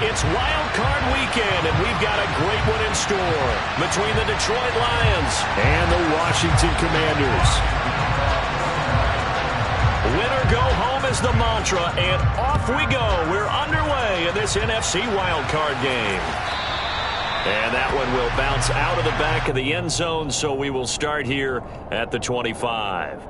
It's Wild Card Weekend, and we've got a great one in store between the Detroit Lions and the Washington Commanders. Win or go home is the mantra, and off we go. We're underway in this NFC Wild Card game. And that one will bounce out of the back of the end zone, so we will start here at the 25.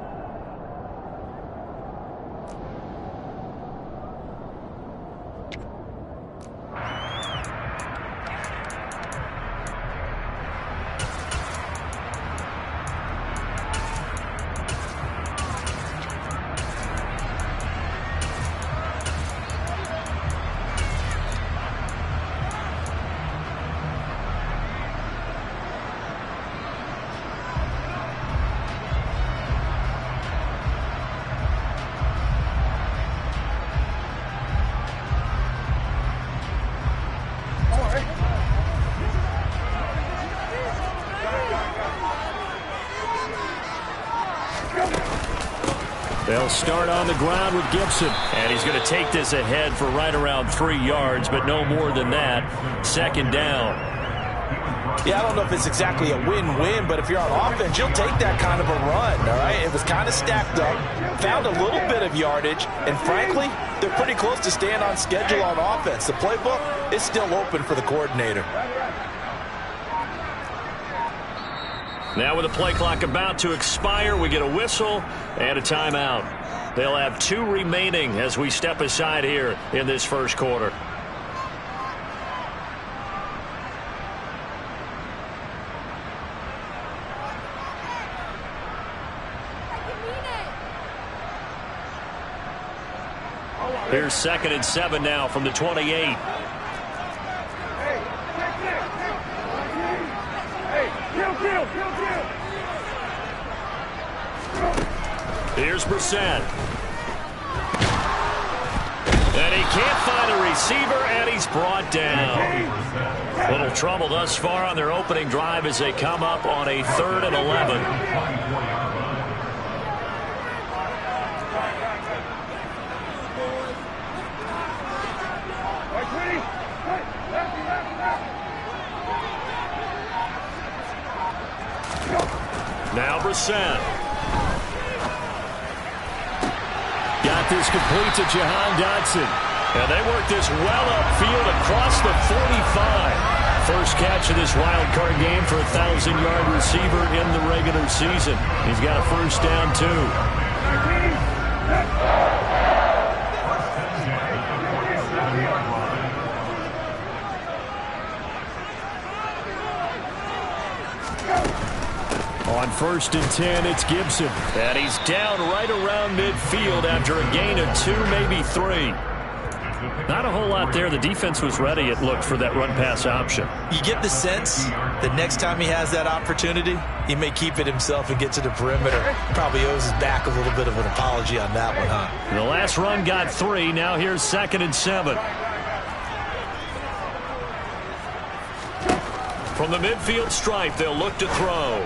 They'll start on the ground with Gibson. And he's going to take this ahead for right around 3 yards, but no more than that. Second down. Yeah, I don't know if it's exactly a win-win, but if you're on offense, you'll take that kind of a run, all right? It was kind of stacked up, found a little bit of yardage, and frankly, they're pretty close to staying on schedule on offense. The playbook is still open for the coordinator. Now with the play clock about to expire, we get a whistle and a timeout. They'll have 2 remaining as we step aside here in this first quarter. Here's 2nd and 7 now from the 28. Here's Brissett. And he can't find a receiver, and he's brought down. Little trouble thus far on their opening drive as they come up on a 3rd and 11. Now Brissett. Got this complete to Jahan Dotson. And they work this well upfield across the 45. First catch of this wild card game for a 1,000-yard receiver in the regular season. He's got a first down, too. On 1st and 10, it's Gibson. And he's down right around midfield after a gain of 2, maybe 3. Not a whole lot there. The defense was ready, it looked, for that run-pass option. You get the sense that next time he has that opportunity, he may keep it himself and get to the perimeter. Probably owes his back a little bit of an apology on that one, huh? The last run got 3. Now here's 2nd and 7. From the midfield stripe, they'll look to throw.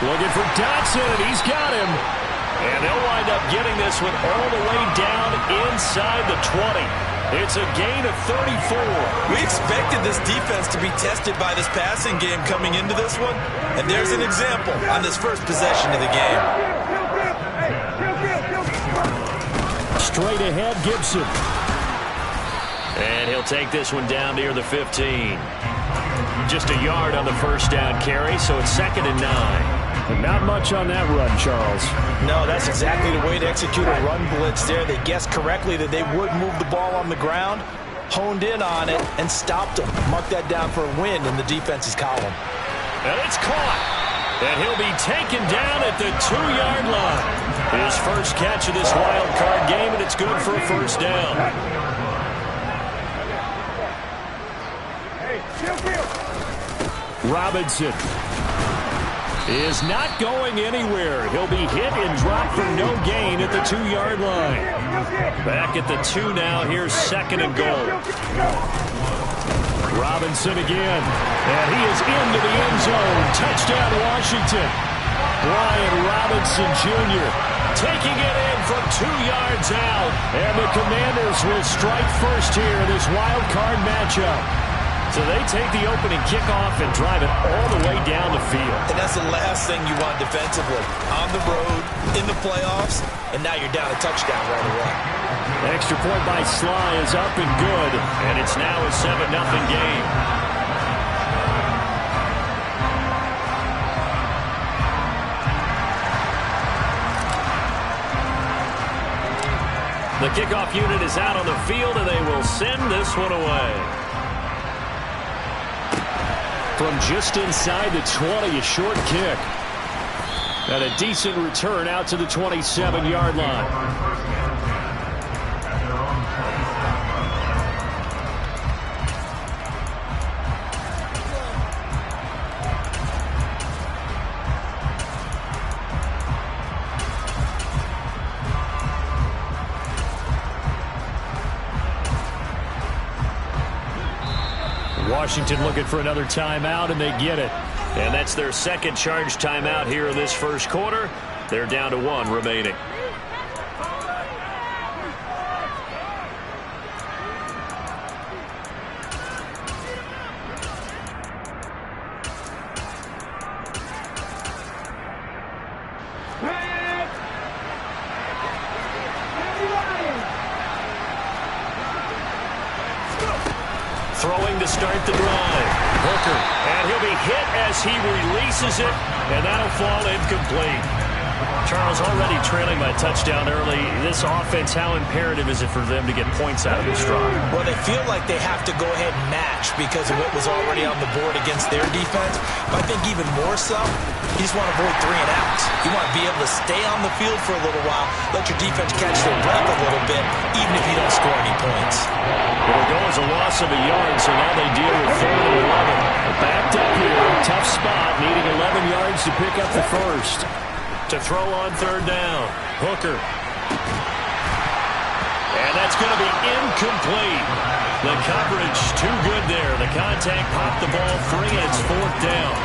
Looking for Dotson, and he's got him. And they'll wind up getting this one all the way down inside the 20. It's a gain of 34. We expected this defense to be tested by this passing game coming into this one. And there's an example on this first possession of the game. Straight ahead, Gibson. And he'll take this one down near the 15. Just a yard on the first down carry, so it's 2nd and 9. And not much on that run, Charles. No, that's exactly the way to execute a run blitz there. They guessed correctly that they would move the ball on the ground, honed in on it, and stopped them. Mark that down for a win in the defense's column. And it's caught. And he'll be taken down at the 2-yard line. His first catch of this wild card game, and it's good for a first down. Robinson is not going anywhere. He'll be hit and dropped for no gain at the 2-yard line. Back at the 2 now. Here's 2nd and goal. Robinson again. And he is into the end zone. Touchdown, Washington. Brian Robinson Jr. taking it in from 2 yards out. And the Commanders will strike first here in this wild card matchup. So they take the opening kickoff and drive it all the way down the field. And that's the last thing you want defensively. On the road, in the playoffs, and now you're down a touchdown right away. Extra point by Sly is up and good, and it's now a 7-0 game. The kickoff unit is out on the field, and they will send this one away. From just inside the 20, a short kick. And a decent return out to the 27-yard line. Washington looking for another timeout, and they get it. And that's their second charge timeout here in this first quarter. They're down to 1 remaining. Throwing to start the drive. Hooker, and he'll be hit as he releases it, and that'll fall incomplete. Charles, already trailing by a touchdown early. This offense, how imperative is it for them to get points out of this drive? Well, they feel like they have to go ahead and match because of what was already on the board against their defense. But I think even more so, you just want to avoid 3 and outs. You want to be able to stay on the field for a little while, let your defense catch their breath a little bit, even if you don't score any points. It'll go as a loss of a yard, so now they deal with 3rd and 11. Backed up here, tough spot, needing 11 yards to pick up the first. To throw on 3rd down, Hooker. And that's going to be incomplete. The coverage too good there. The contact popped the ball free, and it's 4th down.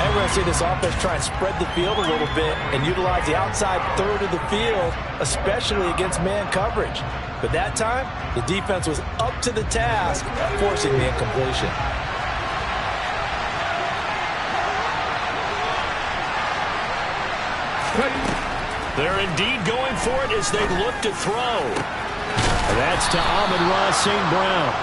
And we're going to see this offense try and spread the field a little bit and utilize the outside 3rd of the field, especially against man coverage. But that time, the defense was up to the task, forcing the incompletion. They're indeed going for it as they look to throw. That's to Amon-Ra St. Brown.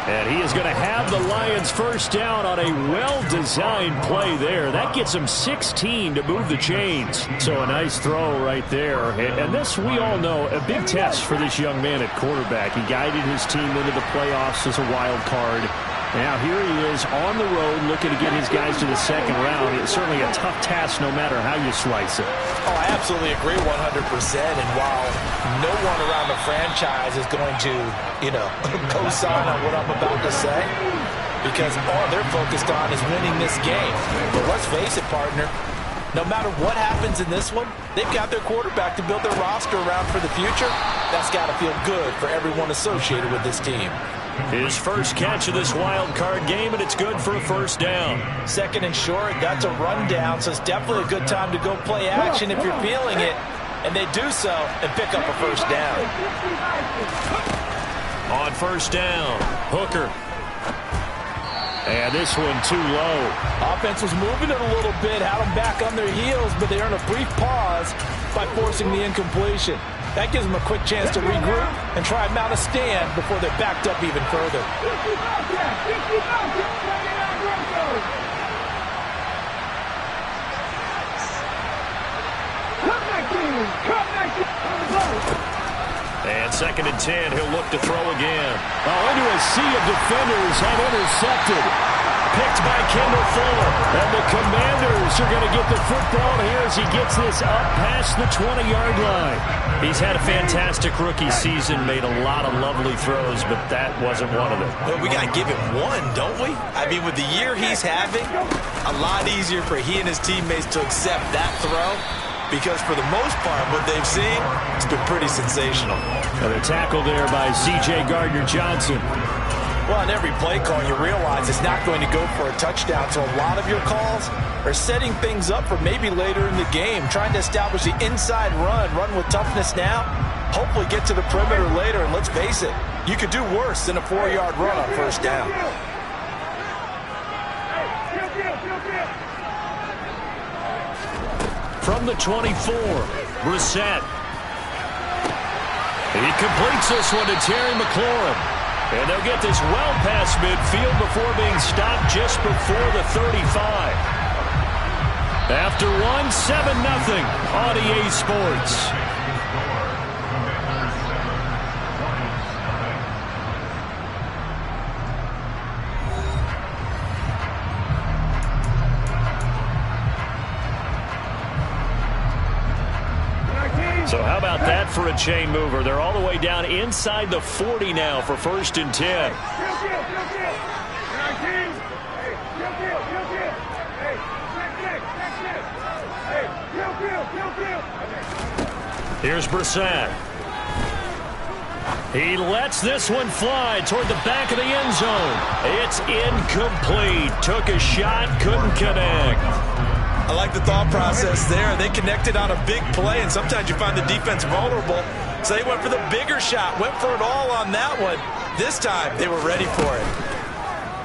And he is going to have the Lions first down on a well-designed play there. That gets him 16 to move the chains. So a nice throw right there. And this, we all know, a big test for this young man at quarterback. He guided his team into the playoffs as a wild card. Now here he is on the road looking to get his guys to the 2nd round. It's certainly a tough task no matter how you slice it. Oh, I absolutely agree 100%. And while no one around the franchise is going to, co-sign on what I'm about to say, because all they're focused on is winning this game. But let's face it, partner, no matter what happens in this one, they've got their quarterback to build their roster around for the future. That's got to feel good for everyone associated with this team. His first catch of this wild card game, and it's good for a first down. 2nd and short, that's a rundown, so it's definitely a good time to go play action if you're feeling it. And they do so and pick up a first down. On first down, Hooker. And this one too low. Offense was moving it a little bit, had them back on their heels, but they earn a brief pause by forcing the incompletion. That gives them a quick chance to regroup and try and mount a stand before they're backed up even further. And 2nd and 10, he'll look to throw again. Oh, into a sea of defenders and intercepted. Picked by Kendall Fuller. And the Commanders are going to get the football here as he gets this up past the 20-yard line. He's had a fantastic rookie season, made a lot of lovely throws, but that wasn't one of them. Well, we got to give him one, don't we? I mean, with the year he's having, a lot easier for he and his teammates to accept that throw. Because for the most part, what they've seen, it's been pretty sensational. And a tackle there by C.J. Gardner-Johnson. Well, on every play call, you realize it's not going to go for a touchdown, so a lot of your calls are setting things up for maybe later in the game, trying to establish the inside run with toughness now, hopefully get to the perimeter later, and let's face it, you could do worse than a 4-yard run on first down. From the 24, Brissett. He completes this one to Terry McLaurin. And they'll get this well past midfield before being stopped just before the 35. After one, 7-0 on EA Sports. So how about that for a chain mover? They're all the way down inside the 40 now for 1st and 10. Here's Brissett. He lets this one fly toward the back of the end zone. It's incomplete. Took a shot, couldn't connect. I like the thought process there. They connected on a big play, and sometimes you find the defense vulnerable. So they went for the bigger shot, went for it all on that one. This time, they were ready for it.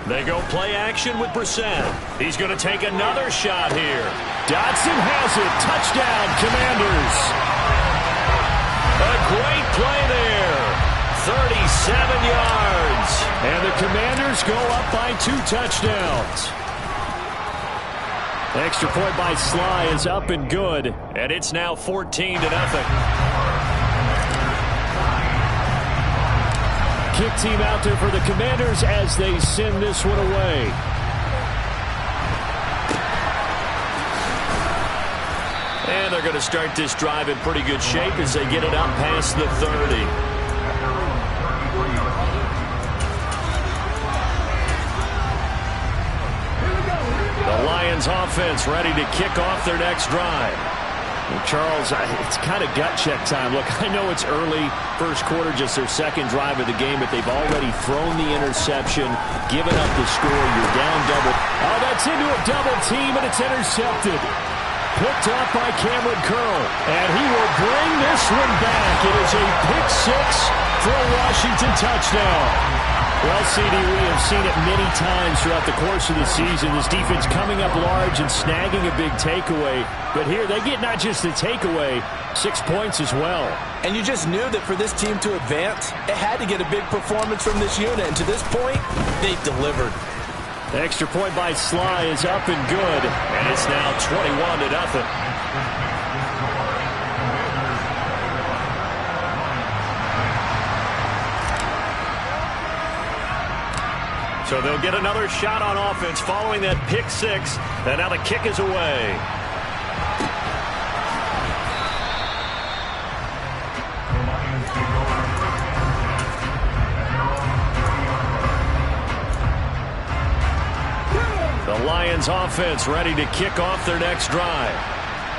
They go play action with Brissett. He's going to take another shot here. Dotson has it. Touchdown, Commanders. A great play there. 37 yards. And the Commanders go up by 2 touchdowns. Extra point by Sly is up and good, and it's now 14-0. Kick team out there for the Commanders as they send this one away. And they're going to start this drive in pretty good shape as they get it up past the 30. The Lions offense ready to kick off their next drive. Well, Charles, it's kind of gut check time. Look, I know it's early, first quarter, just their second drive of the game, but they've already thrown the interception, given up the score. You're down double. Oh, that's into a double team, and it's intercepted. Picked off by Cameron Curl, and he will bring this one back. It is a pick six for a Washington touchdown. Well, CD, we have seen it many times throughout the course of the season. This defense coming up large and snagging a big takeaway. But here, they get not just the takeaway, 6 points as well. And you just knew that for this team to advance, it had to get a big performance from this unit. And to this point, they've delivered. The extra point by Sly is up and good. And it's now 21-0. So they'll get another shot on offense following that pick six. And now the kick is away. The Lions offense ready to kick off their next drive.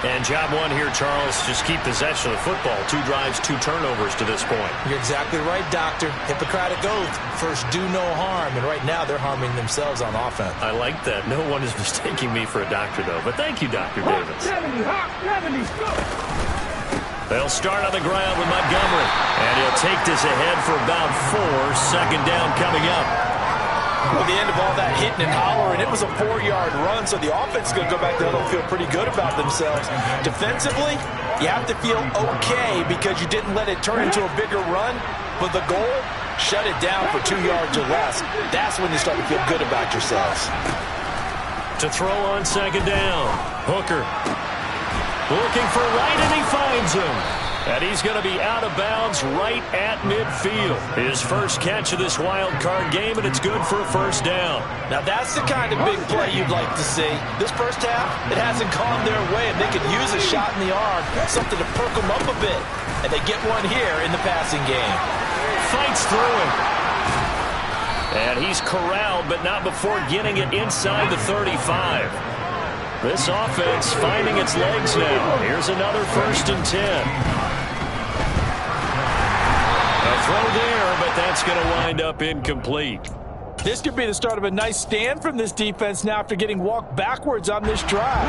And job one here, Charles, just keep possession of the football. 2 drives, 2 turnovers to this point. You're exactly right, Doctor. Hippocratic oath. First, do no harm. And right now, they're harming themselves on offense. I like that. No one is mistaking me for a doctor, though. But thank you, Dr. Davis. They'll start on the ground with Montgomery. And he'll take this ahead for about 4. Second down coming up. Well, the end of all that hitting and hollering, it was a 4-yard run, so the offense is going to go back there and feel pretty good about themselves. Defensively, you have to feel okay because you didn't let it turn into a bigger run, but the goal, shut it down for 2 yards or less. That's when you start to feel good about yourselves. To throw on second down, Hooker looking for Wright, and he finds him. And he's going to be out of bounds right at midfield. His first catch of this wild card game, and it's good for a first down. Now that's the kind of big play you'd like to see. This first half, it hasn't gone their way, and they could use a shot in the arm, something to perk them up a bit. And they get one here in the passing game. Fights through him. And he's corralled, but not before getting it inside the 35. This offense finding its legs now. Here's another 1st and 10. A throw there, but that's going to wind up incomplete. This could be the start of a nice stand from this defense now after getting walked backwards on this drive.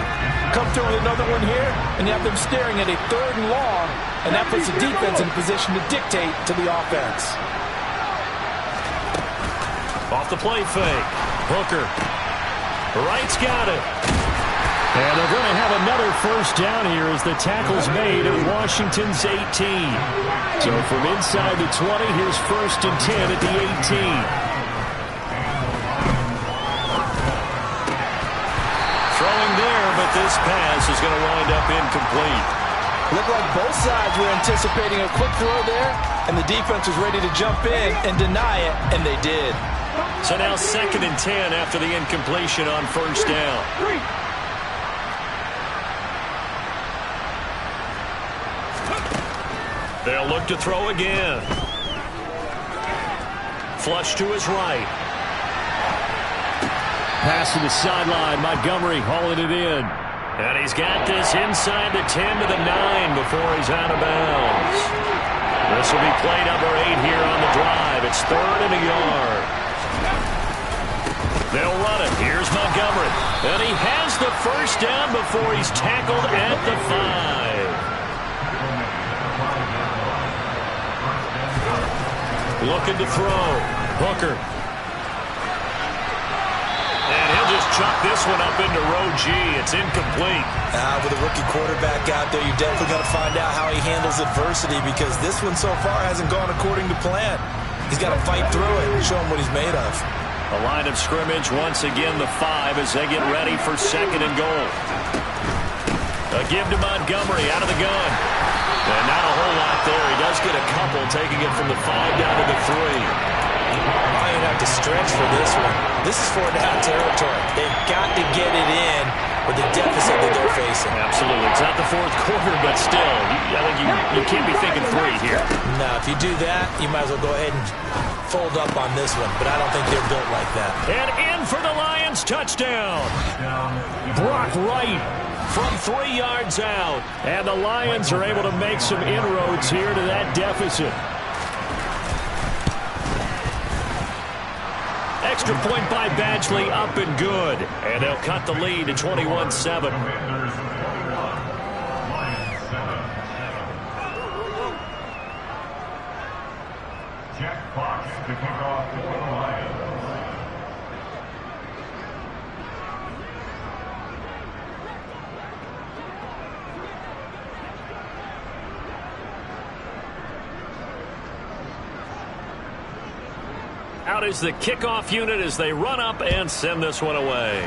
Come through with another one here, and you have them staring at a 3rd and long, and that puts the defense in a position to dictate to the offense. Off the play fake. Hooker. Wright's got it. And they're going to have another first down here as the tackle's made at Washington's 18. So from inside the 20, here's 1st and 10 at the 18. Throwing there, but this pass is going to wind up incomplete. Looked like both sides were anticipating a quick throw there, and the defense was ready to jump in and deny it, and they did. So now 2nd and 10 after the incompletion on 1st down. They'll look to throw again. Flush to his right. Pass to the sideline. Montgomery hauling it in. And he's got this inside the 10 to the 9 before he's out of bounds. This will be play number 8 here on the drive. It's 3rd and a yard. They'll run it. Here's Montgomery. And he has the first down before he's tackled at the 5. Looking to throw. Hooker. And he'll just chuck this one up into row G. It's incomplete. With a rookie quarterback out there, you're definitely going to find out how he handles adversity because this one so far hasn't gone according to plan. He's got to fight through it and show him what he's made of. A line of scrimmage, once again the 5 as they get ready for 2nd and goal. A give to Montgomery out of the gun. And not a whole lot there. He does get a couple, taking it from the 5 down to the 3. Might have to stretch for this one. This is 4-down territory. They've got to get it in with the deficit that they're facing. Absolutely. It's not the 4th quarter, but still, I think you can't be thinking 3 here. No, if you do that, you might as well go ahead and fold up on this one, but I don't think they're built like that. And in for the Lions, touchdown. Brock Wright from 3 yards out. And the Lions are able to make some inroads here to that deficit. Extra point by Badgley, up and good. And they'll cut the lead to 21-7. Jack Fox to kick off for the Lions. Out is the kickoff unit as they run up and send this one away.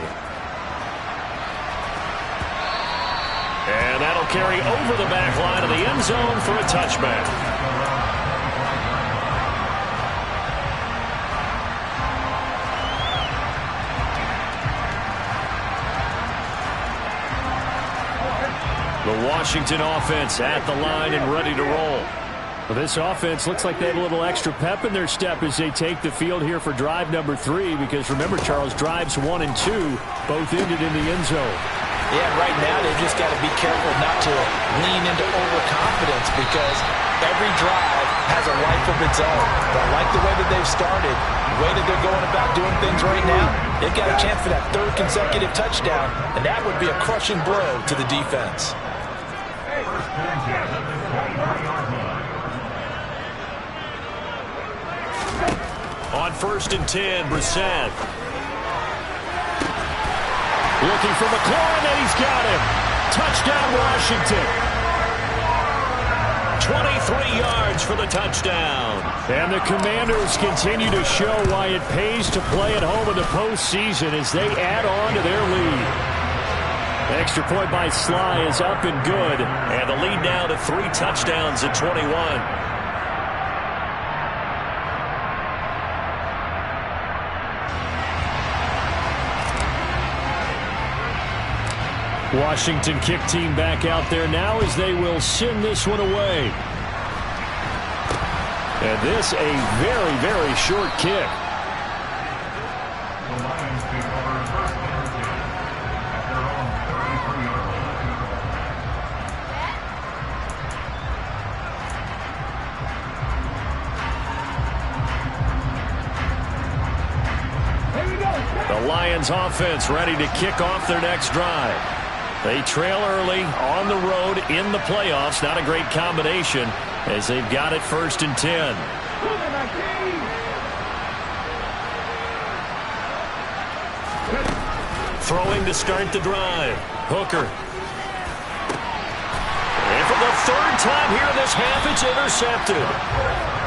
And that'll carry over the back line of the end zone for a touchback. The Washington offense at the line and ready to roll. Well, this offense looks like they have a little extra pep in their step as they take the field here for drive number 3 because remember, Charles, drives 1 and 2 both ended in the end zone. Yeah, right now they've just got to be careful not to lean into overconfidence because every drive has a life of its own. But I like the way that they've started, the way that they're going about doing things right now. They've got a chance for that 3rd consecutive touchdown, and that would be a crushing blow to the defense. On 1st and 10, Brissett. Looking for McLaurin, and he's got him. Touchdown, Washington. 23 yards for the touchdown. And the Commanders continue to show why it pays to play at home in the postseason as they add on to their lead. Extra point by Sly is up and good. And the lead now to 3 touchdowns at 21. Washington kick team back out there now as they will send this one away. And this a very, very short kick. The Lions take over 1st and 10 at their own 33-yard line. The Lions offense ready to kick off their next drive. They trail early on the road in the playoffs. Not a great combination as they've got it 1st and 10. Throwing to start the drive. Hooker. And for the 3rd time here in this half, it's intercepted.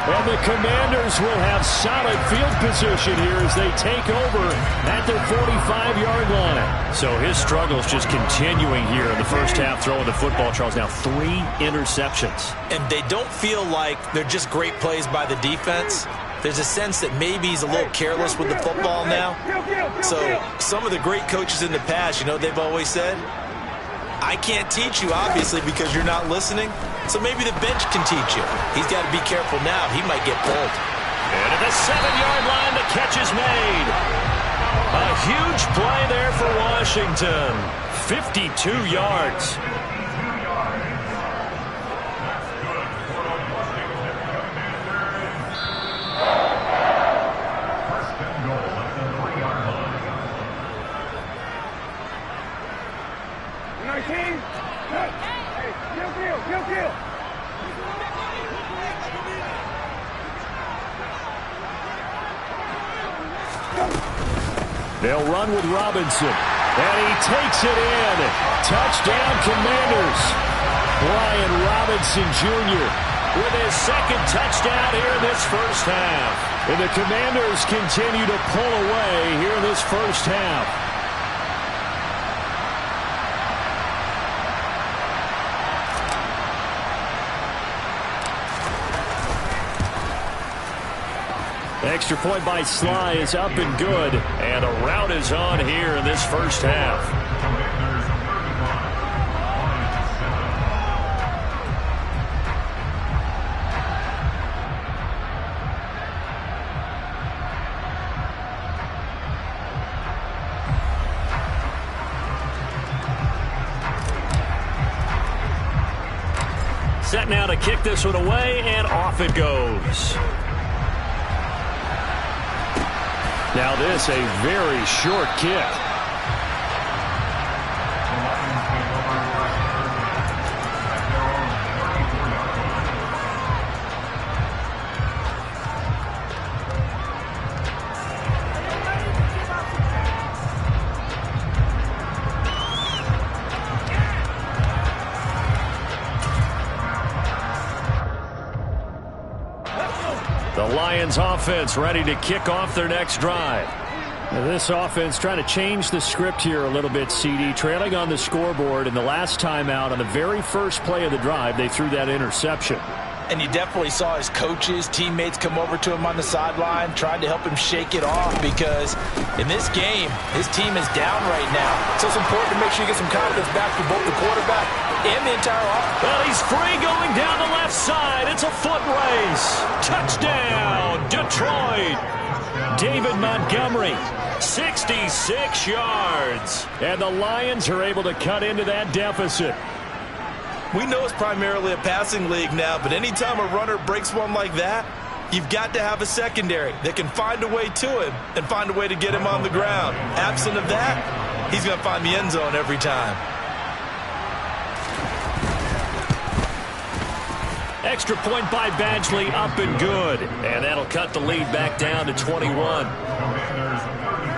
And the Commanders will have solid field position here as they take over at their 45-yard line. So his struggles just continuing here in the first half throwing the football. Charles, now 3 interceptions. And they don't feel like they're just great plays by the defense. There's a sense that maybe he's a little careless with the football now. So some of the great coaches in the past, you know, they've always said, I can't teach you, obviously, because you're not listening. So maybe the bench can teach you. He's got to be careful now. He might get pulled. And at the 7-yard line, the catch is made. A huge play there for Washington. 52 yards. They'll run with Robinson, and he takes it in. Touchdown, Commanders. Brian Robinson Jr. with his 2nd touchdown here in this first half. And the Commanders continue to pull away here in this first half. Extra point by Sly is up and good. And a rout is on here in this first half. Set now to kick this one away, and off it goes. Now this, a very short kick. The Lions offense ready to kick off their next drive. Now this offense trying to change the script here a little bit, CD. Trailing on the scoreboard, and the last time out on the very first play of the drive, they threw that interception. And you definitely saw his coaches, teammates come over to him on the sideline, trying to help him shake it off, because in this game, his team is down right now. So it's important to make sure you get some confidence back for both the quarterback and the entire offense. Well, he's free going down the left side. It's a foot race. Touchdown, Detroit. David Montgomery, 66 yards. And the Lions are able to cut into that deficit. We know it's primarily a passing league now, but anytime a runner breaks one like that, you've got to have a secondary that can find a way to him and find a way to get him on the ground. Absent of that, he's going to find the end zone every time. Extra point by Badgley, up and good. And that'll cut the lead back down to 21. Commanders 31,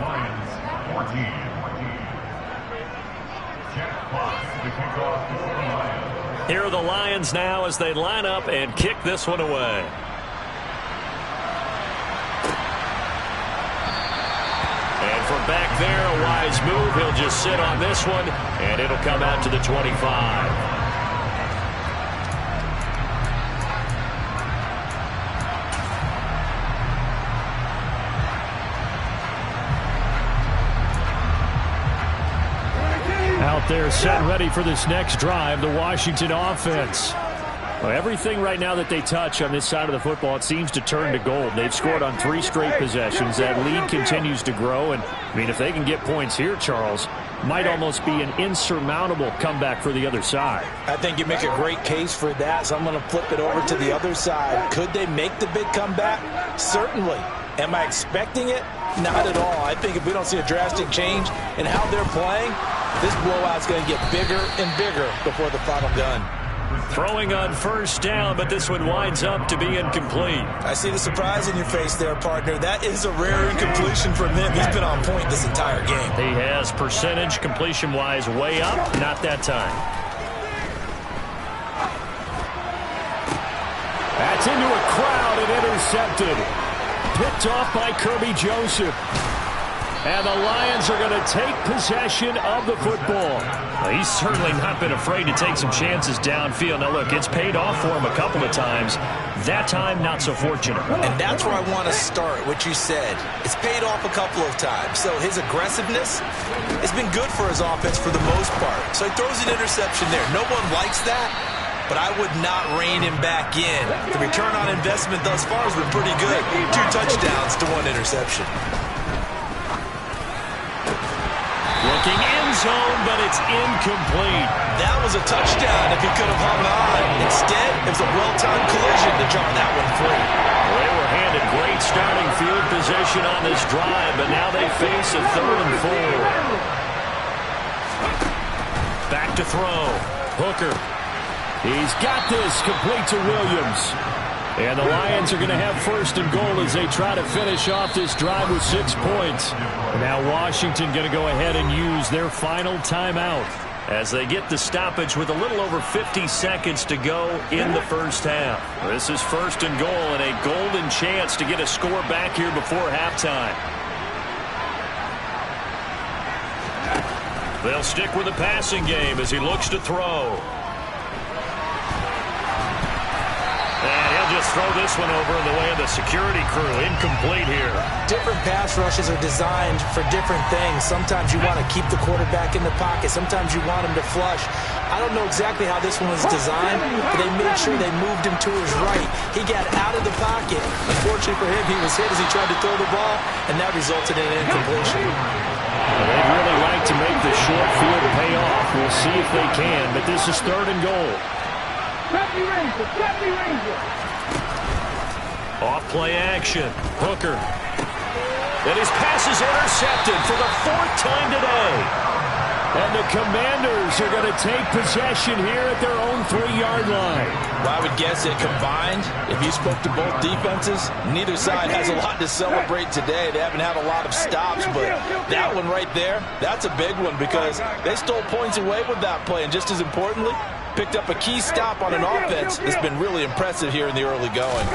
Lions 14. Check clock to kick off for the Lions. Here are the Lions now as they line up and kick this one away. And from back there, a wise move. He'll just sit on this one, and it'll come out to the 25. Out there set and ready for this next drive, the Washington offense. Well, everything right now that they touch on this side of the football, it seems to turn to gold. They've scored on 3 straight possessions. That lead continues to grow. And, I mean, if they can get points here, Charles, might almost be an insurmountable comeback for the other side. I think you make a great case for that, so I'm going to flip it over to the other side. Could they make the big comeback? Certainly. Am I expecting it? Not at all. I think if we don't see a drastic change in how they're playing, this blowout's going to get bigger and bigger before the final gun. Throwing on first down, but this one winds up to be incomplete. I see the surprise in your face there, partner. That is a rare incompletion from him. He's been on point this entire game. He has percentage completion-wise way up, not that time. That's into a crowd and intercepted. Picked off by Kirby Joseph. And the Lions are going to take possession of the football. Well, he's certainly not been afraid to take some chances downfield. Now, look, it's paid off for him a couple of times. That time, not so fortunate. And that's where I want to start, what you said. It's paid off a couple of times. So his aggressiveness has been good for his offense for the most part. So he throws an interception there. No one likes that, but I would not rein him back in. The return on investment thus far has been pretty good. 2 touchdowns to 1 interception. Looking end zone, but it's incomplete. That was a touchdown if he could have hung on. Instead, it was a well-timed collision to jar that one free. Well, they were handed great starting field position on this drive, but now they face a 3rd and 4. Back to throw. Hooker. He's got this, complete to Williams. And the Lions are going to have 1st and goal as they try to finish off this drive with 6 points. Now Washington going to go ahead and use their final timeout as they get the stoppage with a little over 50 seconds to go in the first half. This is 1st and goal and a golden chance to get a score back here before halftime. They'll stick with the passing game as he looks to throw. Just throw this one over in the way of the security crew. Incomplete here. Different pass rushes are designed for different things. Sometimes you want to keep the quarterback in the pocket. Sometimes you want him to flush. I don't know exactly how this one was designed, but they made sure they moved him to his right. He got out of the pocket. Unfortunately for him, he was hit as he tried to throw the ball, and that resulted in an incompletion. Well, they'd really like to make the short field pay off. We'll see if they can, but this is 3rd and goal. Off play action. Hooker. And his pass is intercepted for the 4th time today. And the Commanders are going to take possession here at their own 3-yard line. Well, I would guess that combined, if you spoke to both defenses, neither side has a lot to celebrate today. They haven't had a lot of stops, but that one right there, that's a big one because they stole points away with that play. And just as importantly, picked up a key stop on an offense that's been really impressive here in the early going.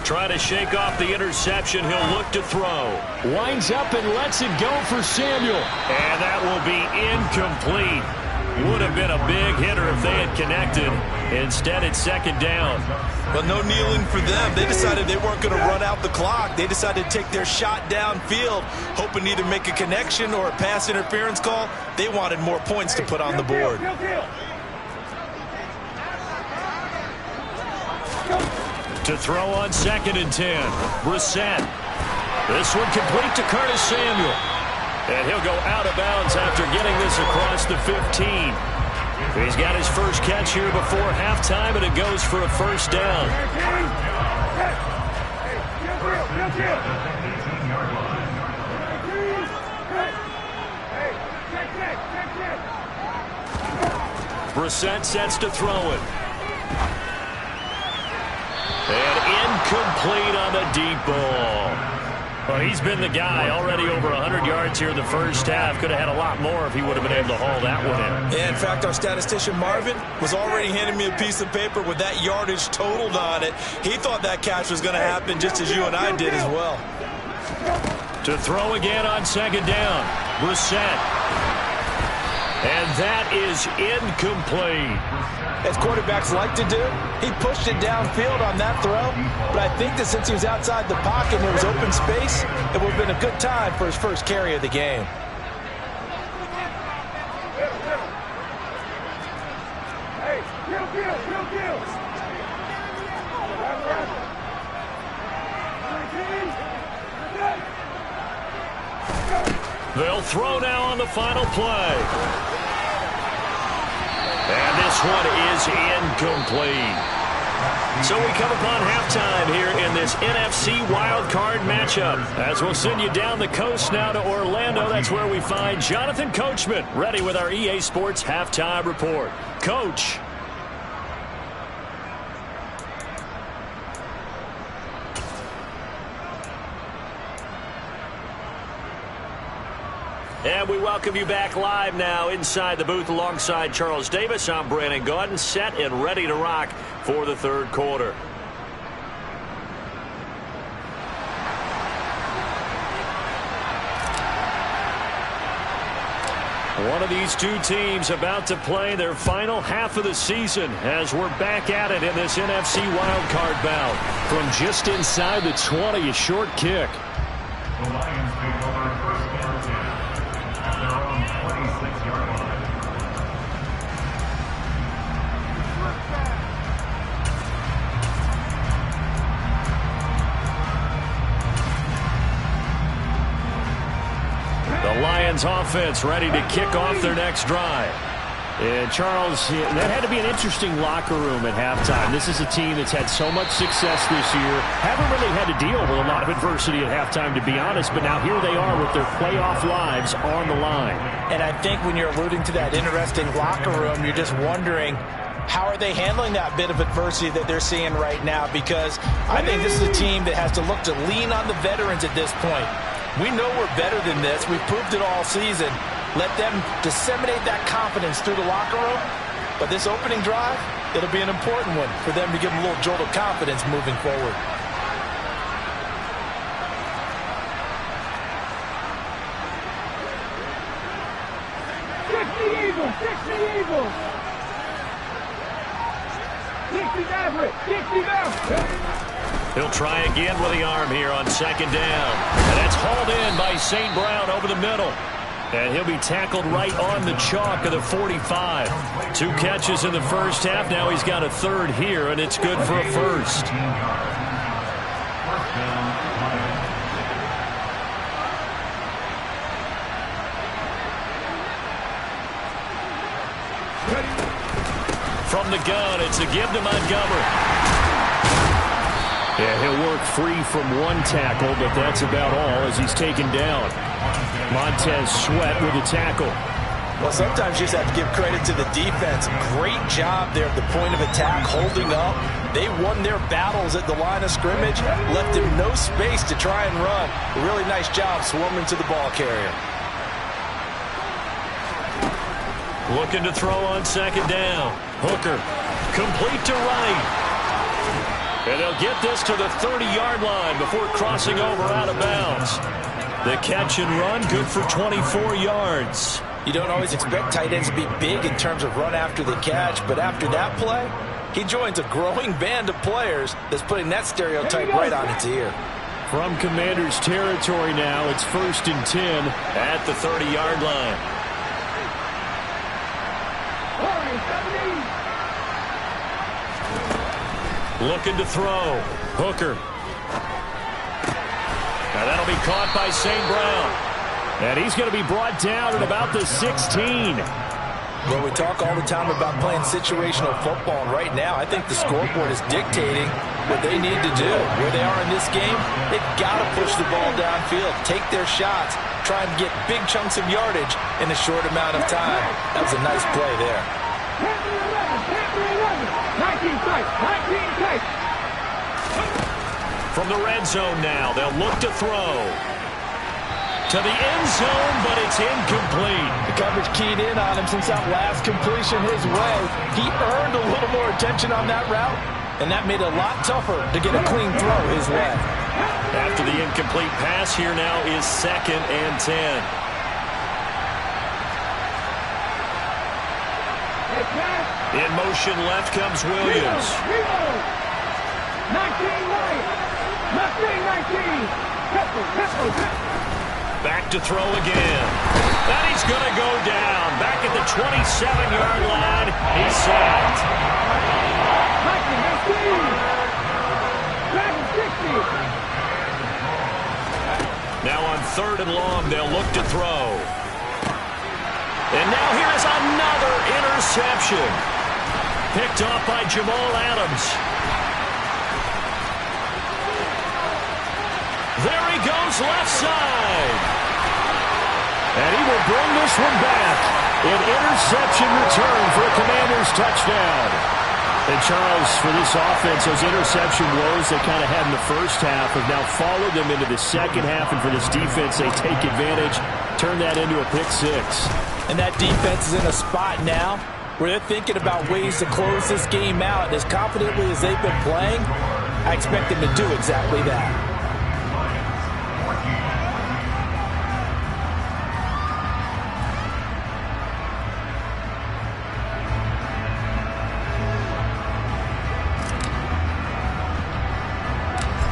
Trying to shake off the interception. He'll look to throw. Winds up and lets it go for Samuel. And that will be incomplete. Would have been a big hitter if they had connected. Instead, it's 2nd down. But no kneeling for them. They decided they weren't going to run out the clock. They decided to take their shot downfield, hoping to either make a connection or a pass interference call. They wanted more points to put on the board. To throw on 2nd and 10. Brissett. This one complete to Curtis Samuel. And he'll go out of bounds after getting this across the 15. He's got his first catch here before halftime, and it goes for a 1st down. Brissett sets to throw it. And incomplete on the deep ball. Well, he's been the guy already over 100 yards here in the first half. Could have had a lot more if he would have been able to haul that one in. Yeah, in fact, our statistician Marvin was already handing me a piece of paper with that yardage totaled on it. He thought that catch was going to happen just as you and I did as well. To throw again on 2nd down. Brissett. And that is incomplete. As quarterbacks like to do, he pushed it downfield on that throw, but I think that since he was outside the pocket and there was open space, it would have been a good time for his first carry of the game. They'll throw now on the final play. And this one is incomplete. So we come upon halftime here in this NFC wildcard matchup. As we'll send you down the coast now to Orlando, that's where we find Jonathan Coachman ready with our EA Sports halftime report. Coach. And we welcome you back live now inside the booth alongside Charles Davis. I'm Brandon Gaudin, set and ready to rock for the third quarter. One of these two teams about to play their final half of the season as we're back at it in this NFC wildcard bout. From just inside the 20, a short kick. The Lions take over first and 10 at their own 26-yard line. The Lions offense ready to kick off their next drive. And Charles, that had to be an interesting locker room at halftime. This is a team that's had so much success this year. Haven't really had to deal with a lot of adversity at halftime, to be honest. But now here they are with their playoff lives on the line. And I think when you're alluding to that interesting locker room, you're just wondering, how are they handling that bit of adversity that they're seeing right now? Because I think this is a team that has to look to lean on the veterans at this point. We know we're better than this. We've proved it all season. Let them disseminate that confidence through the locker room. But this opening drive, it'll be an important one for them to give them a little jolt of confidence moving forward. Fix the Eagles! Fix the Eagles! Dixie Maverick! Dixie Maverick! He'll try again with the arm here on second down. And that's hauled in by St. Brown over the middle. And he'll be tackled right on the chalk of the 45. 2 catches in the first half. Now he's got a third here, and it's good for a first. From the gun, it's a give to Montgomery. Yeah, he'll work free from one tackle, but that's about all as he's taken down. Montez Sweat with a tackle. Well, sometimes you just have to give credit to the defense. Great job there at the point of attack, holding up. They won their battles at the line of scrimmage, left him no space to try and run. A really nice job swarming to the ball carrier. Looking to throw on second down. Hooker, complete to right. And they'll get this to the 30-yard line before crossing over out of bounds. The catch and run, good for 24 yards. You don't always expect tight ends to be big in terms of run after the catch, but after that play, he joins a growing band of players that's putting that stereotype right on its ear. From Commanders territory now, it's 1st and 10 at the 30-yard line. Looking to throw. Hooker. Now that'll be caught by St. Brown. And he's going to be brought down at about the 16. Well, we talk all the time about playing situational football, and right now I think the scoreboard is dictating what they need to do. Where they are in this game, they've got to push the ball downfield, take their shots, try and get big chunks of yardage in a short amount of time. That was a nice play there. 19 tight, 19 tight. From the red zone now, they'll look to throw. To the end zone, but it's incomplete. The coverage keyed in on him since that last completion his way. He earned a little more attention on that route, and that made it a lot tougher to get a clean throw his way. After the incomplete pass, here now is 2nd and 10. In motion left comes Williams. 19 right. 19. Back to throw again. And he's going to go down. Back at the 27-yard line. He's sacked. 19. Now on 3rd and long, they'll look to throw. And now here is another interception. Picked off by Jamal Adams. There he goes left side. And he will bring this one back. An interception return for a Commanders touchdown. And Charles, for this offense, those interception woes they kind of had in the first half have now followed them into the second half. And for this defense, they take advantage, turn that into a pick six. And that defense is in a spot now where they're thinking about ways to close this game out. And as confidently as they've been playing, I expect them to do exactly that.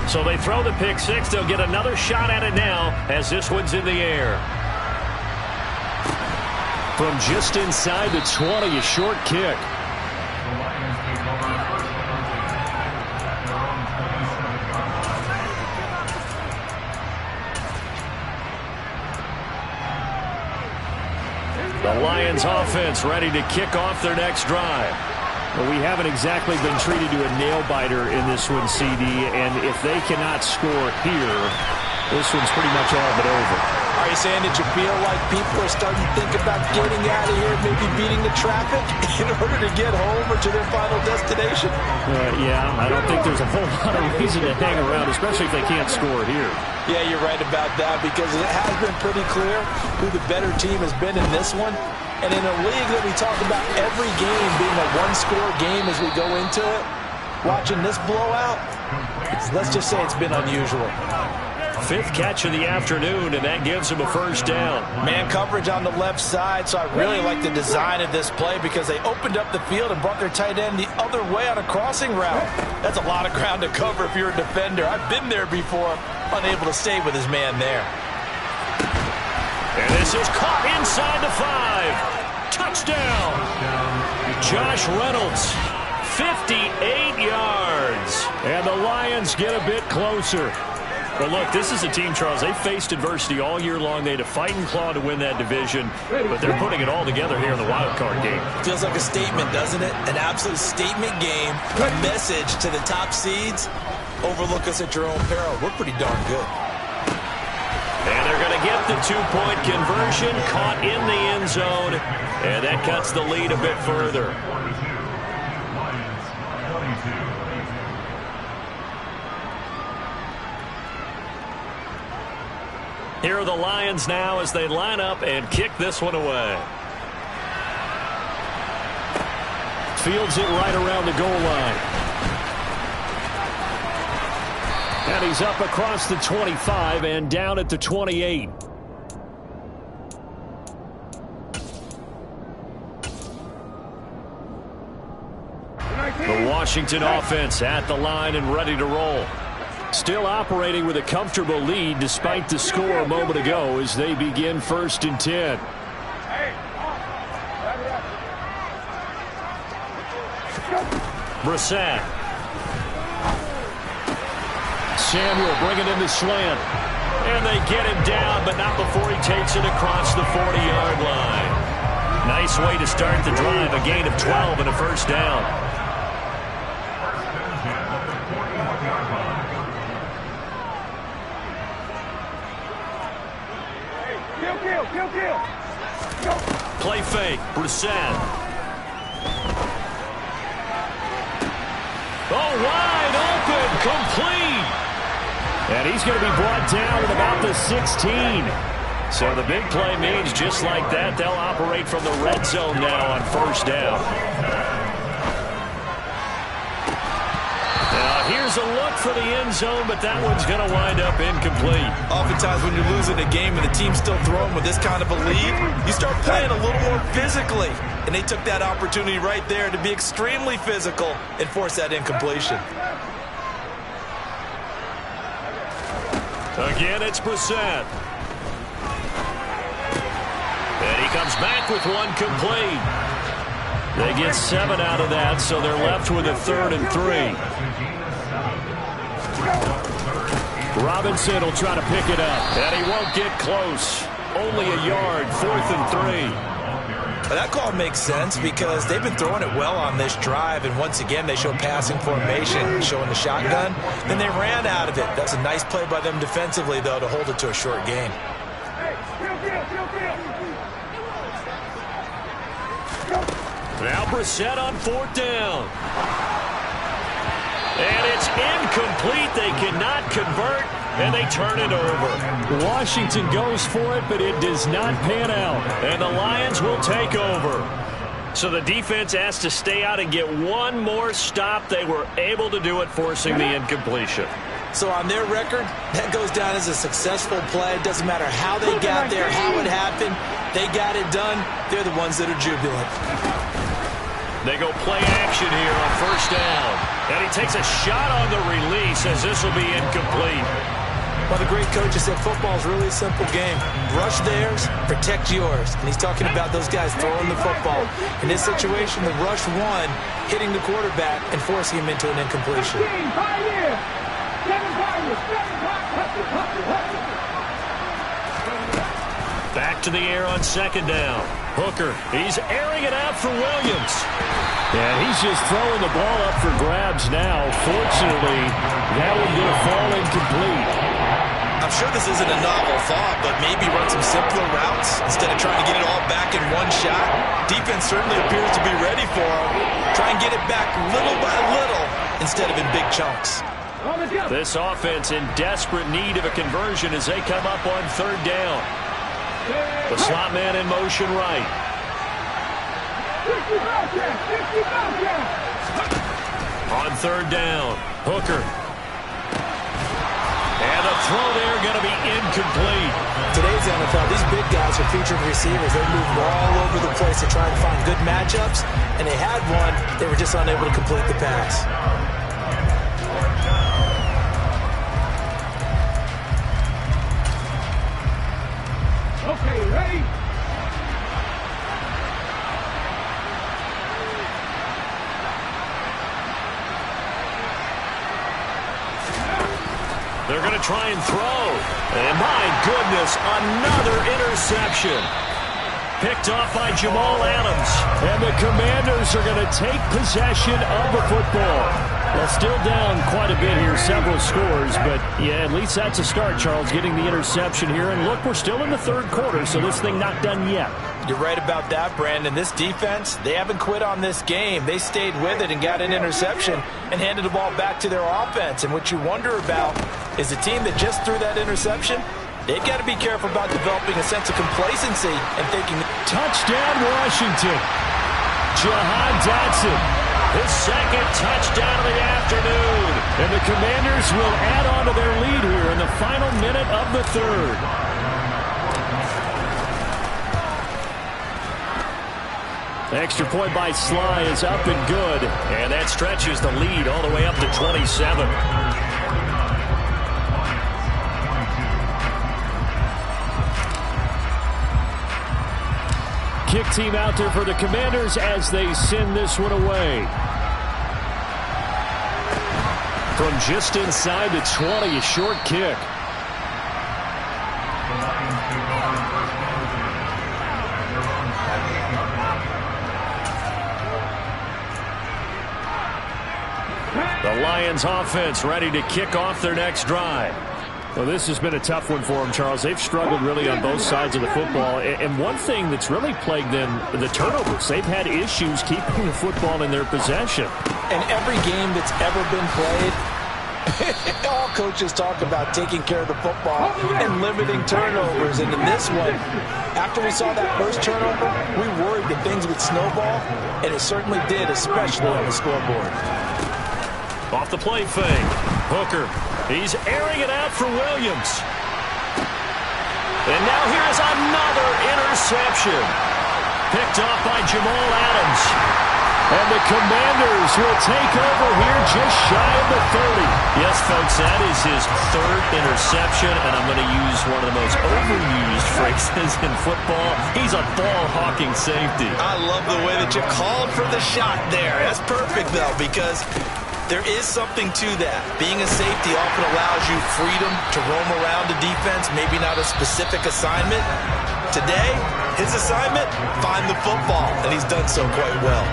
So they throw the pick six. They'll get another shot at it now as this one's in the air. From just inside the 20, a short kick. The Lions take over first down at their own 27 yard. The Lions offense ready to kick off their next drive. Well, we haven't exactly been treated to a nail-biter in this one, CD, and if they cannot score here, this one's pretty much all but over. Are you saying that you feel like people are starting to think about getting out of here, maybe beating the traffic in order to get home or to their final destination? Yeah, I don't think there's a whole lot of reason to hang around, especially if they can't score here. Yeah, you're right about that because it has been pretty clear who the better team has been in this one. And in a league that we talk about every game being a one-score game as we go into it, watching this blowout, let's just say it's been unusual. Fifth catch of the afternoon, and that gives him a first down. Man coverage on the left side, so I really like the design of this play because they opened up the field and brought their tight end the other way on a crossing route. That's a lot of ground to cover if you're a defender. I've been there before, unable to stay with his man there. And this is caught inside the 5. Touchdown. Josh Reynolds, 58 yards. And the Lions get a bit closer. But look, this is a team, Charles, they faced adversity all year long. They had to fight and claw to win that division, but they're putting it all together here in the wild card game. Feels like a statement, doesn't it? An absolute statement game, a message to the top seeds. Overlook us at your own peril. We're pretty darn good. And they're going to get the two-point conversion, caught in the end zone, and that cuts the lead a bit further. Here are the Lions now as they line up and kick this one away. Fields it right around the goal line. And he's up across the 25 and down at the 28. The Washington offense at the line and ready to roll. Still operating with a comfortable lead despite the score a moment ago as they begin 1st and 10. Brissett. Samuel bringing in the slant. And they get him down, but not before he takes it across the 40-yard line. Nice way to start the drive. A gain of 12 and a first down. Play fake. Brissett. Oh, wide open. Complete. And he's going to be brought down at about the 16. So the big play means just like that, they'll operate from the red zone now on first down. Now here's a look for the end zone, but that one's going to wind up incomplete. Oftentimes when you're losing a game and the team's still throwing with this kind of a lead, you start playing a little more physically. And they took that opportunity right there to be extremely physical and force that incompletion. Again, it's Brissett. And he comes back with one complete. They get 7 out of that, so they're left with a 3rd and 3. Robinson will try to pick it up, and he won't get close. Only a yard, 4th and 3. But that call makes sense because they've been throwing it well on this drive, and once again they show passing formation, showing the shotgun. Then they ran out of it. That's a nice play by them defensively, though, to hold it to a short game. Now Brissett on 4th down. And it's incomplete. They cannot convert, and they turn it over. Washington goes for it, but it does not pan out. And the Lions will take over. So the defense has to stay out and get one more stop. They were able to do it, forcing the incompletion. So on their record, that goes down as a successful play. It doesn't matter how they got there, how it happened. They got it done. They're the ones that are jubilant. They go play action here on 1st down. And he takes a shot on the release as this will be incomplete. Well, the great coach has said football is really a simple game. Rush theirs, protect yours. And he's talking about those guys throwing the football. In this situation, the rush won, hitting the quarterback and forcing him into an incompletion. Back to the air on 2nd down. Hooker, he's airing it out for Williams. And he's just throwing the ball up for grabs now. Fortunately, that one going to fall incomplete. I'm sure this isn't a novel thought, but maybe run some simpler routes instead of trying to get it all back in one shot. Defense certainly appears to be ready for him. Try and get it back little by little instead of in big chunks. This offense in desperate need of a conversion as they come up on 3rd down. The slot man in motion right. On 3rd down, Hooker. And the throw there going to be incomplete. Today's NFL, these big guys are featured receivers. They're moving all over the place to try and find good matchups, and they had one. They were just unable to complete the pass. Okay, ready? They're going to try and throw. And my goodness, another interception. Picked off by Jamal Adams. And the Commanders are going to take possession of the football. Well, still down quite a bit here, several scores, but yeah, at least that's a start, Charles, getting the interception here. And look, we're still in the 3rd quarter, so this thing not done yet. You're right about that, Brandon. This defense, they haven't quit on this game. They stayed with it and got an interception and handed the ball back to their offense. And what you wonder about is a team that just threw that interception, they've got to be careful about developing a sense of complacency and thinking. Touchdown, Washington. Jahan Dotson, his 2nd touchdown of the afternoon. And the Commanders will add on to their lead here in the final minute of the 3rd. Extra point by Sly is up and good. And that stretches the lead all the way up to 27. Kick team out there for the Commanders as they send this one away. From just inside the 20, a short kick. The Lions offense ready to kick off their next drive. Well, this has been a tough one for them, Charles. They've struggled really on both sides of the football. And one thing that's really plagued them, the turnovers. They've had issues keeping the football in their possession. And every game that's ever been played, all coaches talk about taking care of the football and limiting turnovers. And in this one, after we saw that first turnover, we worried that things would snowball, and it certainly did, especially on the scoreboard. Off the play fake. Hooker. He's airing it out for Williams. And now here's another interception. Picked off by Jamal Adams. And the Commanders will take over here just shy of the 30. Yes, folks, that is his 3rd interception, and I'm going to use one of the most overused phrases in football. He's a ball-hawking safety. I love the way that you called for the shot there. That's perfect, though, because There is something to that. Being a safety often allows you freedom to roam around the defense, maybe not a specific assignment. Today, his assignment, find the football, and he's done so quite well.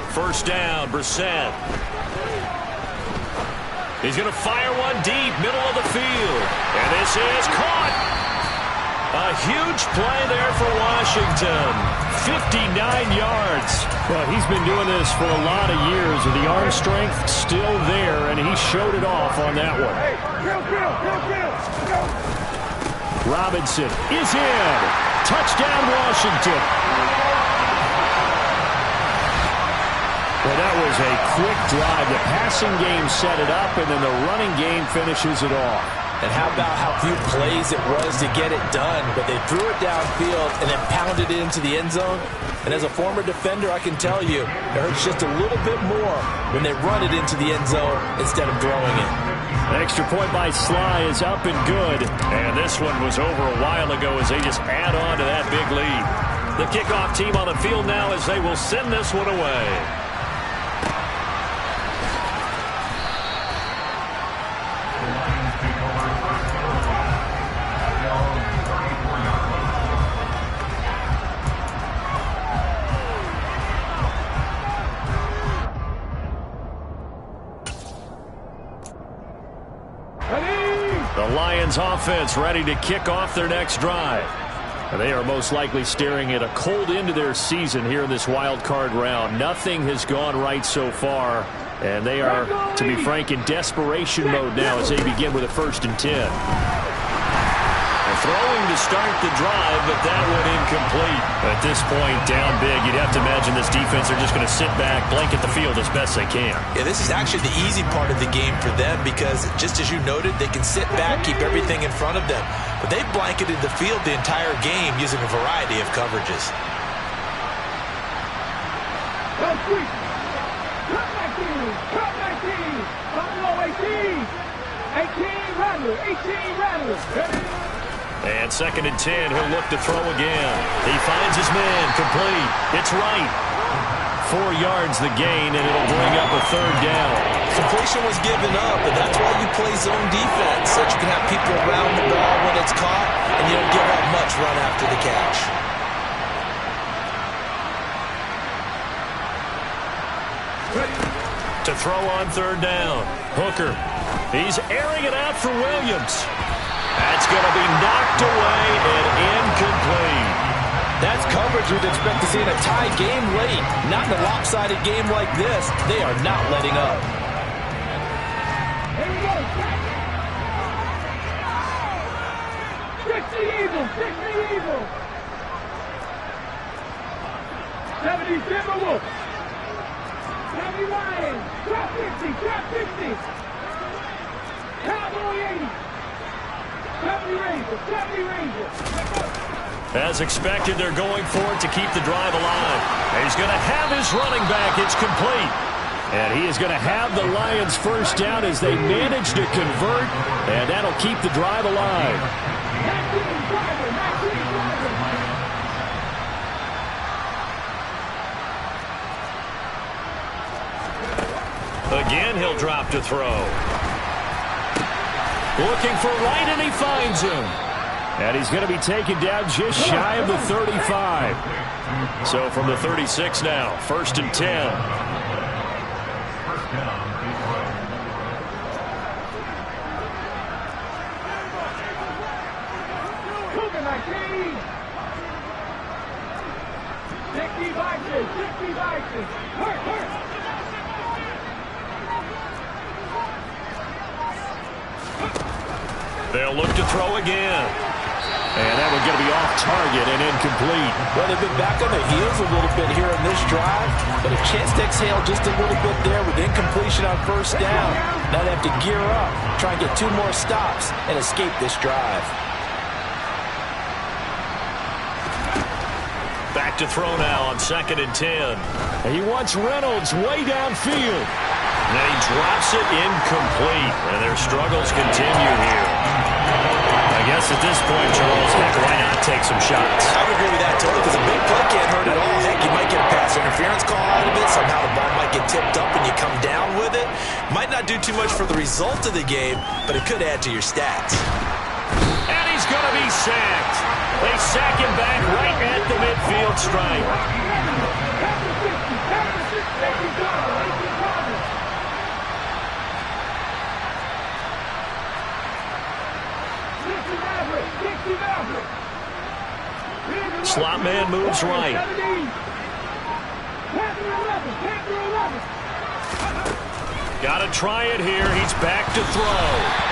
First down, Brissett. He's going to fire one deep, middle of the field. And this is caught. A huge play there for Washington. 59 yards. Well, he's been doing this for a lot of years, with the arm strength still there, and he showed it off on that one. Robinson is in. Touchdown, Washington. Well, that was a quick drive. The passing game set it up, and then the running game finishes it off. And how about how few plays it was to get it done, but they threw it downfield and then pounded it into the end zone. And as a former defender, I can tell you, it hurts just a little bit more when they run it into the end zone instead of throwing it. An extra point by Sly is up and good. And this one was over a while ago as they just add on to that big lead. The kickoff team on the field now as they will send this one away. The Lions offense ready to kick off their next drive. They are most likely staring at a cold end to their season here in this wild card round. Nothing has gone right so far, and they are, to be frank, in desperation mode now as they begin with a 1st and 10. Throwing to start the drive, but that one incomplete. At this point, down big, you'd have to imagine this defense are just going to sit back, blanket the field as best they can. Yeah, this is actually the easy part of the game for them because, just as you noted, they can sit back, keep everything in front of them. But they've blanketed the field the entire game using a variety of coverages. Cut 19. Buffalo 18. 18 Rattler. 18 Rattler. And 2nd and 10, he'll look to throw again. He finds his man, complete. It's right. 4 yards the gain, and it'll bring up a 3rd down. Completion was given up, and that's why you play zone defense, so that you can have people around the ball when it's caught, and you don't give up much run after the catch. To throw on 3rd down. Hooker. He's airing it out for Williams. That's going to be knocked away and incomplete. That's coverage we'd expect to see in a tie game late. Not in a lopsided game like this. They are not letting up. Here we go. 60 Eagles. 60 Eagles. 70 Timberwolves. 70 Lions. Drop 50. Drop 50. Cowboy 80. 70 Rangers. 70 Rangers. As expected, they're going for it to keep the drive alive. He's going to have his running back. It's complete. And he is going to have the Lions 1st down as they manage to convert. And that'll keep the drive alive. Again, he'll drop to throw. Looking for right, and he finds him. And he's going to be taken down just shy of the 35. So from the 36 now, 1st and 10. Cougar 19. 60 Vikings. 60 Vikings. Hurt. They'll look to throw again. And that one's going to be off target and incomplete. Well, they've been back on their heels a little bit here in this drive, but a chance to exhale just a little bit there with incompletion on first down. Now they have to gear up, try and get 2 more stops, and escape this drive. Back to throw now on 2nd and 10. And he wants Reynolds way downfield. And then he drops it incomplete. And their struggles continue here. I guess at this point, Charles, heck, why not take some shots? I would agree with that totally, because a big play can't hurt at all. Heck, you might get a pass interference call out of it. Somehow the ball might get tipped up and you come down with it. Might not do too much for the result of the game, but it could add to your stats. And he's going to be sacked. They sack him back right at the midfield stripe. Slot man moves right. Got to try it here. He's back to throw.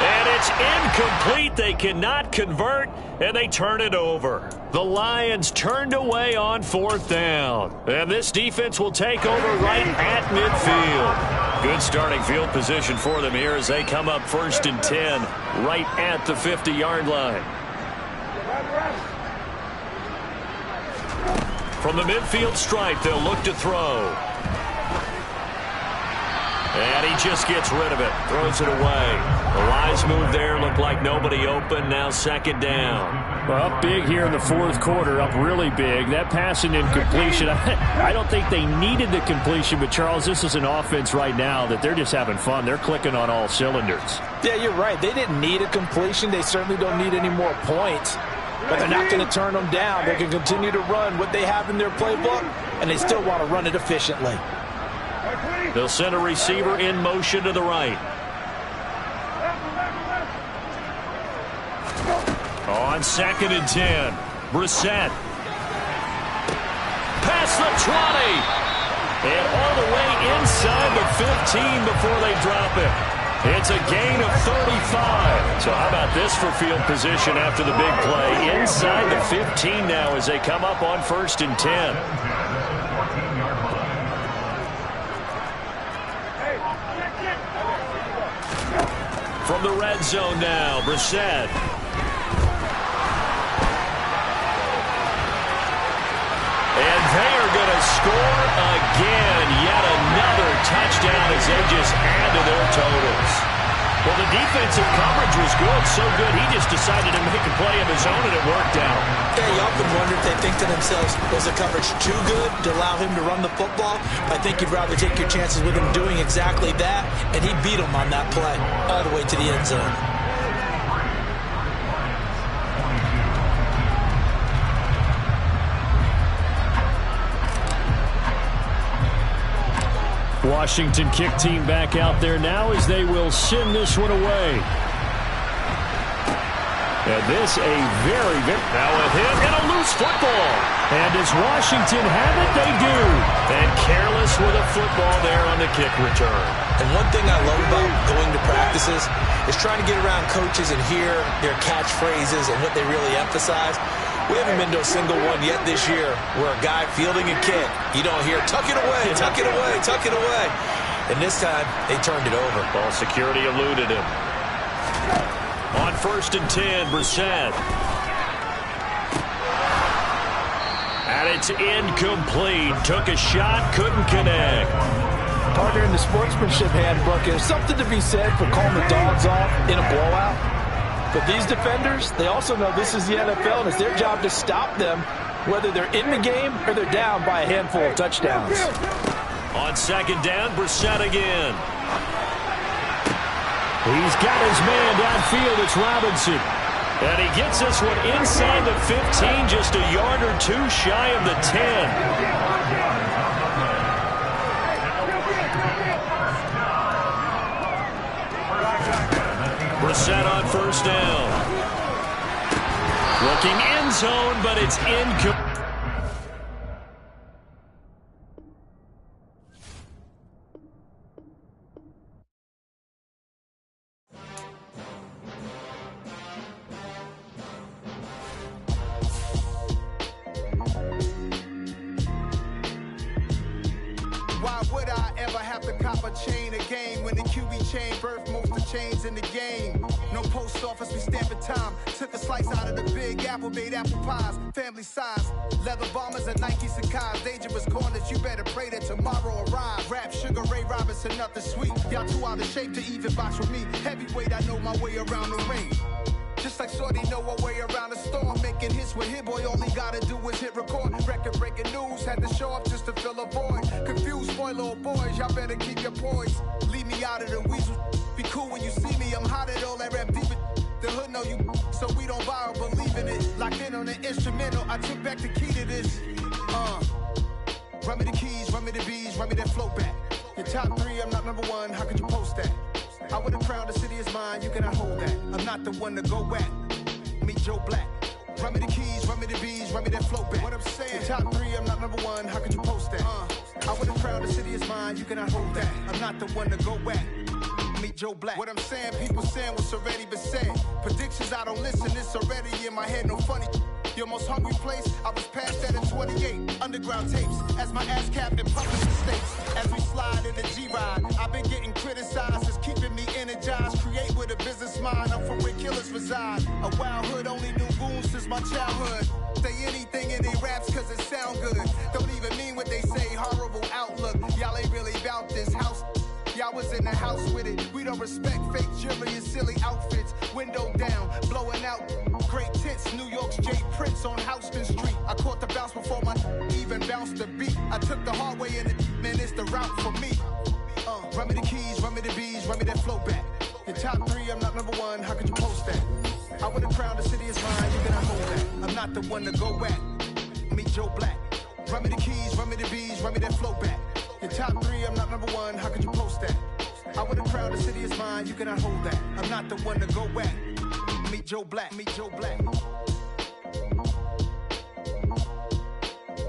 And it's incomplete. They cannot convert, and they turn it over. The Lions turned away on 4th down. And this defense will take over right at midfield. Good starting field position for them here as they come up 1st and 10 right at the 50-yard line. From the midfield stripe, they'll look to throw. And he just gets rid of it. Throws it away. The Lions move there. Looked like nobody open. Now 2nd down. Well, up big here in the 4th quarter. Up really big. That passing incompletion. I don't think they needed the completion. But, Charles, this is an offense right now that they're just having fun. They're clicking on all cylinders. Yeah, you're right. They didn't need a completion. They certainly don't need any more points. But they're not going to turn them down. They can continue to run what they have in their playbook, and they still want to run it efficiently. They'll send a receiver in motion to the right. On 2nd and 10, Brissett. Past the 20. And all the way inside the 15 before they drop it. It's a gain of 35. So how about this for field position after the big play? Inside the 15 now as they come up on 1st and 10. From the red zone now, Brissett. And they are going to score again. Yet another touchdown as they just add to their totals. Well, the defensive coverage was good, so good he just decided to make a play of his own, and it worked out. Yeah, you often wonder if they think to themselves, was the coverage too good to allow him to run the football? I think you'd rather take your chances with him doing exactly that, and he beat him on that play all the way to the end zone. Washington kick team back out there now as they will send this one away. And this a very, now with him and a loose football. And does Washington have it? They do. And careless with a football there on the kick return. And one thing I love about going to practices is trying to get around coaches and hear their catchphrases and what they really emphasize. We haven't been to a single one yet this year where a guy fielding a kick, you don't hear, tuck it away, tuck it away, tuck it away. And this time, they turned it over. Ball security eluded him. On 1st and 10, Brissett. And it's incomplete. Took a shot, couldn't connect. Partner, in the sportsmanship handbook, there's something to be said for calling the dogs off in a blowout. But these defenders, they also know this is the NFL, and it's their job to stop them, whether they're in the game or they're down by a handful of touchdowns. On 2nd down, Brissett again. He's got his man downfield. It's Robinson. And he gets this one inside the 15, just a yard or two shy of the 10. Brissett on 1st down. Looking end zone, but it's incomplete. chain of game. When the QB chain birth most of chains in the game. No post office, we stamping time. Took a slice out of the big apple, made apple pies. Family size, leather bombers and Nike Sacai's. Dangerous corners, you better pray that tomorrow arrive. Rap, Sugar Ray Robinson, nothing sweet. Y'all too out of shape to even box with me. Heavyweight, I know my way around the ring. Just like Shorty know her way around the storm. Making hits with Hit Boy, all he gotta do is hit record. Record breaking news, had to show up just to fill a void. Confused boy, little boys, y'all better keep your poise. Leave me out of the weasel. Be cool when you see me, I'm hot at all that rap deep. The hood know you, so we don't borrow, believe in it. Locked in on the instrumental, I took back the key to this. Run me the keys, run me the bees, run me that flow back. Your top 3, I'm not number 1, how could you post that? I would've crowned the city is mine, you cannot hold that. I'm not the one to go back. Meet Joe Black. Run me the keys, run me the bees, run me that flow back. What I'm saying, your top 3, I'm not number 1, how could you post that? I would've crowned the city is mine, you cannot hold that. I'm not the one to go back. Meet Joe Black. What I'm saying, people saying what's already been said. Predictions, I don't listen, it's already in my head, no funny. Your most hungry place, I was past that in 28. Underground tapes, as my ass capped in public mistakes. As we slide in the G-Ride, I've been getting criticized, it's keeping me energized. Create with a business mind, I'm from where killers reside. A wild hood, only knew goons since my childhood. Say anything in their raps cause it sound good. Don't even mean what they say, horrible outlook. Y'all ain't really about this house. Y'all was in the house with it. We don't respect fake jewelry and silly outfits. Window down, blowing out. Great tits, New York's Jay Prince on Houston Street. I caught the bounce before my even bounced the beat. I took the hard way in it, man, it's the route for me. Run me the keys, run me the bees, run me that flow back. Your top 3, I'm not number 1, how could you post that? I would've crowned the city is mine, you cannot hold that. I'm not the one to go back. Meet Joe Black. Run me the keys, run me the bees, run me that flow back. Your top 3, I'm not number 1, how could you post that? I would've crowned the city is mine, you cannot hold that. I'm not the one to go back. Meet Joe Black, meet Joe Black.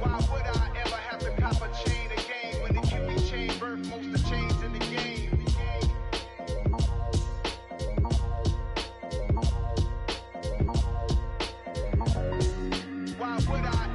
Why would I ever have to cop a chain again when the QB chain birth most of chains in the game? Why would I?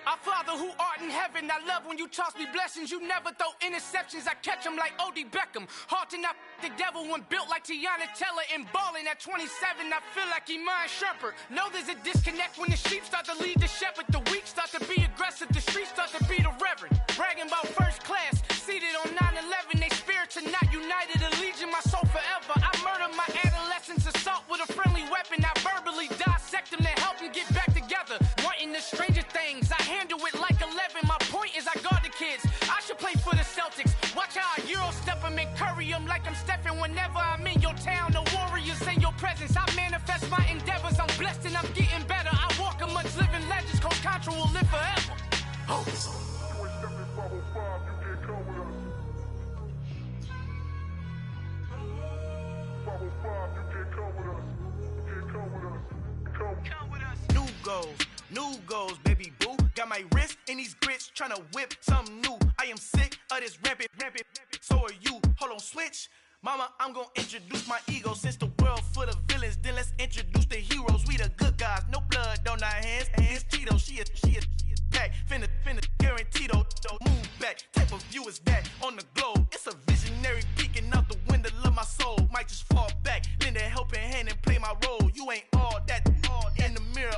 Our Father who art in heaven, I love when you toss me blessings. You never throw interceptions, I catch them like O.D. Beckham. Hard to knock the devil when built like Tiana Teller. And balling at 27, I feel like Iman Shumpert. Know there's a disconnect when the sheep start to lead the shepherd. The weak start to be aggressive, the streets start to be the reverend. Bragging about first class, seated on 9/11. They spirits are not united, a legion, my soul forever. I murdered my adolescence, assault with a friendly weapon. I verbally dissect them to help them get back together. Wanting the stranger things, I handle it like 11. My point is I guard the kids. I should play for the Celtics. Watch how I Euro step them and curry them like I'm Stephen. Whenever I'm in your town, the Warriors in your presence. I manifest my endeavors. I'm blessed and I'm getting better. I walk amongst living legends. Coach Contra will live forever. Oh. New goals, baby boo. Got my wrist in these grits, tryna whip something new. I am sick of this rampant. So are you. Hold on, switch. Mama, I'm gonna introduce my ego. Since the world full of villains, then let's introduce the heroes. We the good guys, no blood on our hands. It's Tito, she is back. Finna, guaranteed. Move back. Type of view is that on the globe? It's a visionary peeking out the window of my soul. Might just fall back, lend a helping hand and play my role. You ain't all that in the mirror.